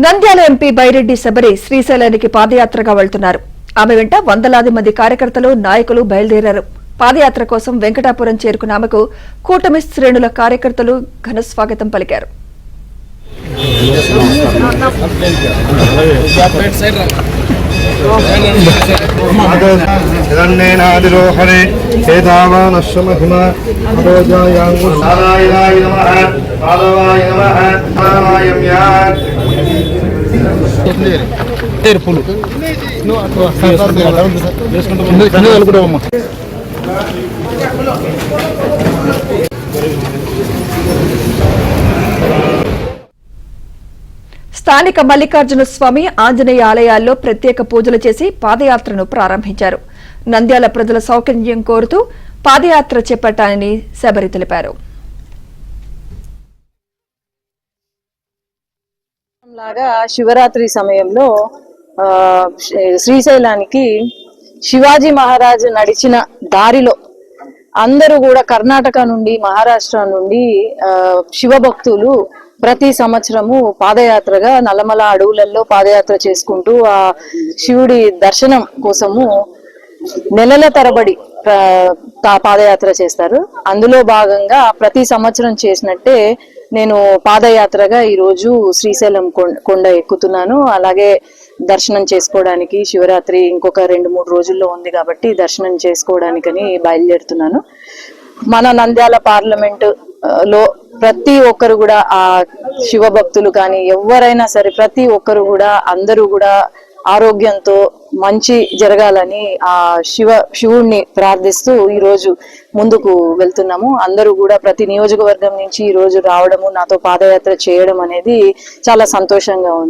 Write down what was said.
Nandyal MP Byreddy Sabari శ్రీశైలానికి పాదయాత్రగా వెళ్తున్నారు. ఆమె వెంట వందలాది మంది కార్యకర్తలు, నాయకులు బయలుదేరారు. పాదయాత్ర కోసం వెంకటాపురం చేరుకున్న ఆమెకు కూటమి శ్రేణుల కార్యకర్తలు ఘన స్వాగతం పలికారు. స్థానిక మల్లికార్జున స్వామి, ఆంజనేయ ఆలయాల్లో ప్రత్యేక పూజలు చేసి పాదయాత్రను ప్రారంభించారు. నంద్యాల ప్రజల సౌకర్యం కోరుతూ పాదయాత్ర చేపట్టాలని శబరి తెలిపారు. శివరాత్రి సమయంలో శ్రీశైలానికి శివాజీ మహారాజు నడిచిన దారిలో అందరూ కూడా కర్ణాటక నుండి, మహారాష్ట్ర నుండి శివభక్తులు ప్రతి సంవత్సరము పాదయాత్రగా నల్లమల అడవులలో పాదయాత్ర చేసుకుంటూ ఆ శివుడి దర్శనం కోసము నెలల తరబడి పాదయాత్ర చేస్తారు. అందులో భాగంగా ప్రతి సంవత్సరం చేసినట్టే నేను పాదయాత్రగా ఈరోజు శ్రీశైలం కొండ ఎక్కుతున్నాను. అలాగే దర్శనం చేసుకోవడానికి శివరాత్రి ఇంకొక 2-3 రోజుల్లో ఉంది కాబట్టి దర్శనం చేసుకోవడానికని బయలుదేరుతున్నాను. మన నంద్యాల పార్లమెంట్ లో ప్రతి ఒక్కరు కూడా ఆ శివ భక్తులు కానీ ఎవరైనా సరే ప్రతి ఒక్కరు కూడా అందరూ కూడా ఆరోగ్యంతో మంచి జరగాలని ఆ శివుణ్ణి ప్రార్థిస్తూ ఈ రోజు ముందుకు వెళ్తున్నాము. అందరూ కూడా ప్రతి నియోజకవర్గం నుంచి ఈ రోజు రావడము, నాతో పాదయాత్ర చేయడం అనేది చాలా సంతోషంగా ఉంది.